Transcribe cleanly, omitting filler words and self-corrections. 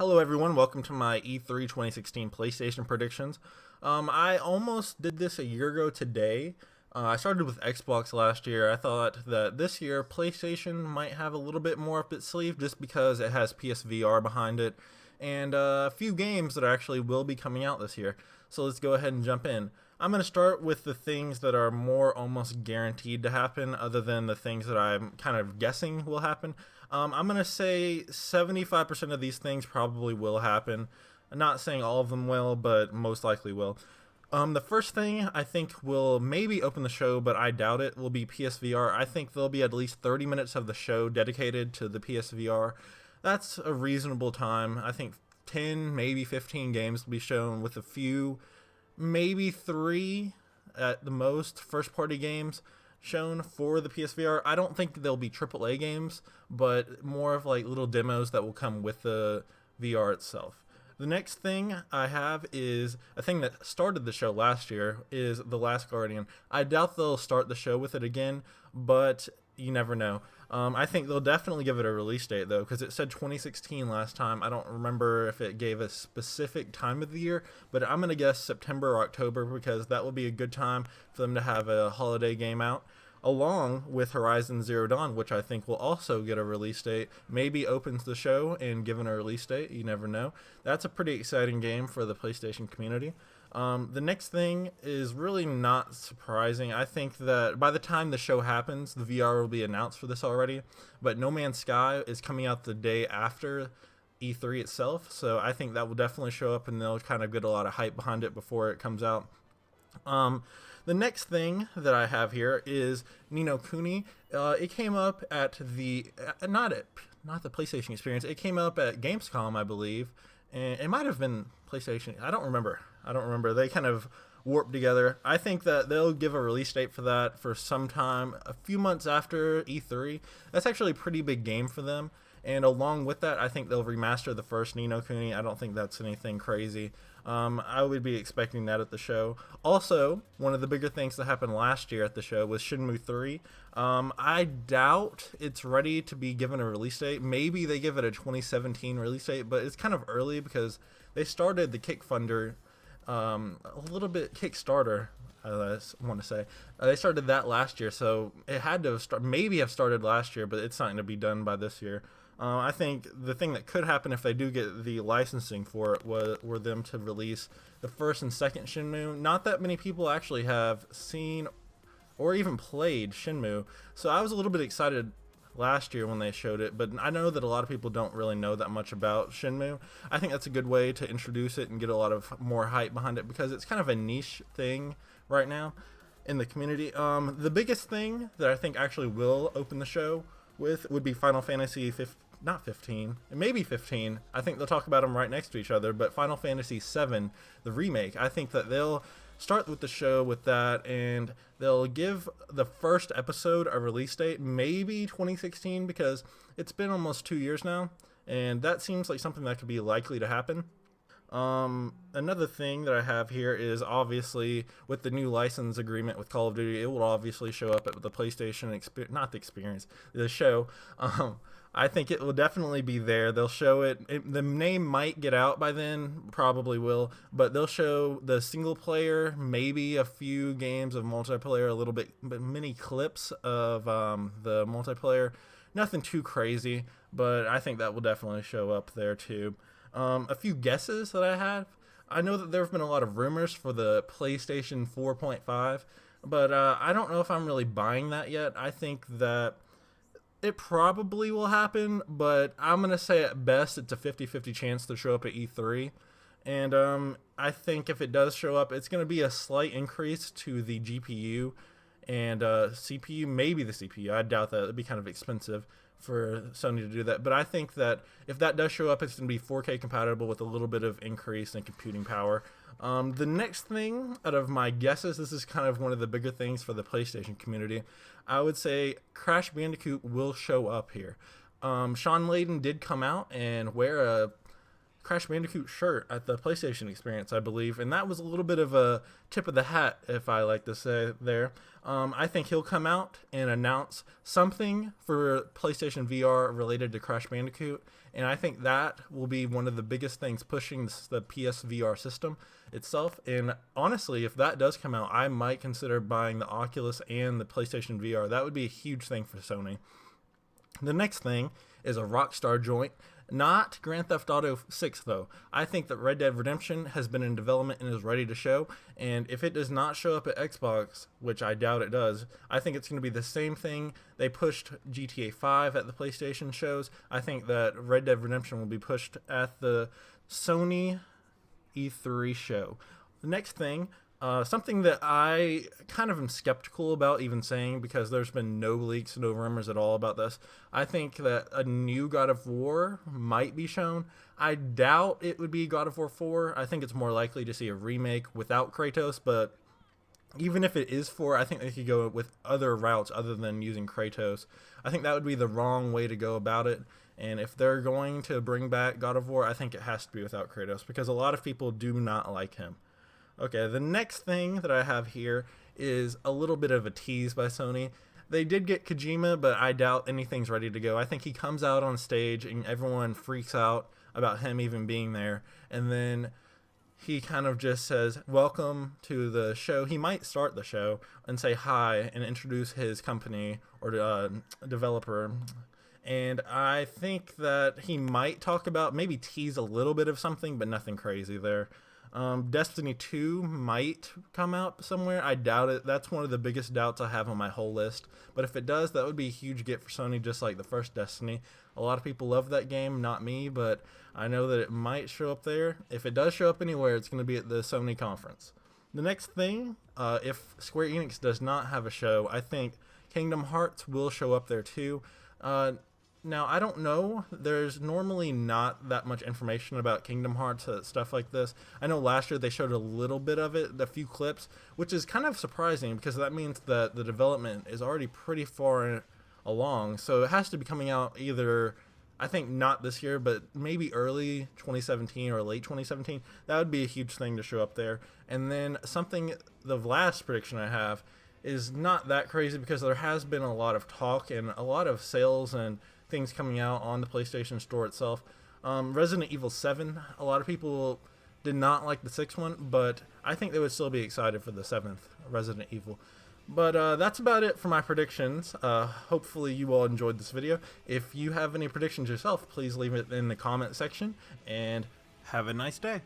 Hello, everyone. Welcome to my E3 2016 PlayStation predictions. I almost did this a year ago today. I started with Xbox last year. I thought that this year PlayStation might have a little bit more up its sleeve just because it has PSVR behind it and a few games that actually will be coming out this year. So let's go ahead and jump in. I'm going to start with the things that are more almost guaranteed to happen, other than the things that I'm kind of guessing will happen. I'm going to say 75% of these things probably will happen. I'm not saying all of them will, but most likely will. The first thing I think will maybe open the show, but I doubt it, will be PSVR. I think there'll be at least 30 minutes of the show dedicated to the PSVR. That's a reasonable time. I think 10, maybe 15 games will be shown, with a few, maybe 3 at the most, first party games shown for the PSVR. I don't think they'll be AAA games, but more of like little demos that will come with the VR itself. The next thing I have is a thing that started the show last year, is The Last Guardian. I doubt they'll start the show with it again, but you never know. I think they'll definitely give it a release date, though, because it said 2016 last time. I don't remember if it gave a specific time of the year, but I'm going to guess September or October, because that will be a good time for them to have a holiday game out, along with Horizon Zero Dawn, which I think will also get a release date. Maybe opens the show and given a release date. You never know. That's a pretty exciting game for the PlayStation community. The next thing is really not surprising. I think that by the time the show happens, the VR will be announced for this already. But No Man's Sky is coming out the day after E3 itself, so I think that will definitely show up, and they'll kind of get a lot of hype behind it before it comes out. The next thing that I have here is Ni no Kuni. It came up at the not the PlayStation Experience. It came up at Gamescom, I believe, and it might have been PlayStation. I don't remember. They kind of warped together. I think that they'll give a release date for that for some time, a few months after E3. That's actually a pretty big game for them. And along with that, I think they'll remaster the first Ni no Kuni. I don't think that's anything crazy. I would be expecting that at the show. Also, one of the bigger things that happened last year at the show was Shenmue 3. I doubt it's ready to be given a release date. Maybe they give it a 2017 release date, but it's kind of early because they started the Kickfunder, a little bit Kickstarter. I want to say they started that last year, so it had to maybe have started last year, but it's not going to be done by this year. I think the thing that could happen if they do get the licensing for it were them to release the first and second Shenmue. Not that many people actually have seen or even played Shenmue, so I was a little bit excited last year when they showed it, but I know that a lot of people don't really know that much about Shenmue. I think that's a good way to introduce it and get a lot of more hype behind it, because it's kind of a niche thing right now in the community. The biggest thing that I think actually will open the show with would be Final Fantasy 15. Not 15, maybe 15. I think they'll talk about them right next to each other, but Final Fantasy 7, the remake, I think that they'll start with the show with that, and they'll give the first episode a release date, maybe 2016, because it's been almost 2 years now, and that seems like something that could be likely to happen. Another thing that I have here is, obviously, with the new license agreement with Call of Duty, it will obviously show up at the PlayStation not the experience, the show. I think it will definitely be there. They'll show it. The name might get out by then, probably will, but they'll show the single player, maybe a few games of multiplayer, a little bit, but mini clips of the multiplayer. Nothing too crazy, but I think that will definitely show up there too. A few guesses that I have. I know that there have been a lot of rumors for the PlayStation 4.5, but I don't know if I'm really buying that yet. I think that it probably will happen, but I'm going to say at best it's a 50-50 chance to show up at E3. And I think if it does show up, it's going to be a slight increase to the GPU and CPU, maybe the CPU. I doubt that. It'd be kind of expensive for Sony to do that. But I think that if that does show up, it's going to be 4K compatible with a little bit of increase in computing power. The next thing out of my guesses, this is kind of one of the bigger things for the PlayStation community, I would say Crash Bandicoot will show up here. Shawn Layden did come out and wear a Crash Bandicoot shirt at the PlayStation Experience, I believe, and that was a little bit of a tip of the hat, if I like to say there. I think he'll come out and announce something for PlayStation VR related to Crash Bandicoot, and I think that will be one of the biggest things pushing the PSVR system itself. And honestly, if that does come out, I might consider buying the Oculus and the PlayStation VR. That would be a huge thing for Sony. The next thing is a Rockstar joint. Not Grand Theft Auto 6, though. I think that Red Dead Redemption has been in development and is ready to show, and if it does not show up at Xbox, which I doubt it does, I think it's going to be the same thing. They pushed GTA 5 at the PlayStation shows. I think that Red Dead Redemption will be pushed at the Sony E3 show. The next thing, something that I kind of am skeptical about even saying, because there's been no leaks, no rumors at all about this. I think that a new God of War might be shown. I doubt it would be God of War 4. I think it's more likely to see a remake without Kratos, but even if it is 4, I think they could go with other routes other than using Kratos. I think that would be the wrong way to go about it. And if they're going to bring back God of War, I think it has to be without Kratos, because a lot of people do not like him. Okay, the next thing that I have here is a little bit of a tease by Sony. They did get Kojima, but I doubt anything's ready to go. I think he comes out on stage and everyone freaks out about him even being there. And then he kind of just says, welcome to the show. He might start the show and say hi and introduce his company or developer. And I think that he might talk about, maybe tease a little bit of something, but nothing crazy there. Destiny 2 might come out somewhere. I doubt it. That's one of the biggest doubts I have on my whole list. But if it does, that would be a huge get for Sony, just like the first Destiny. A lot of people love that game, not me, but I know that it might show up there. If it does show up anywhere, it's going to be at the Sony conference. The next thing, if Square Enix does not have a show, I think Kingdom Hearts will show up there too. Now, I don't know. There's normally not that much information about Kingdom Hearts, stuff like this. I know last year they showed a little bit of it, a few clips, which is kind of surprising because that means that the development is already pretty far along. So it has to be coming out either, I think not this year, but maybe early 2017 or late 2017. That would be a huge thing to show up there. And then something, the last prediction I have is not that crazy because there has been a lot of talk and a lot of sales and things coming out on the PlayStation Store itself. Resident Evil 7, a lot of people did not like the 6th one, but I think they would still be excited for the 7th Resident Evil. But that's about it for my predictions. Hopefully you all enjoyed this video. If you have any predictions yourself, please leave it in the comment section, and have a nice day.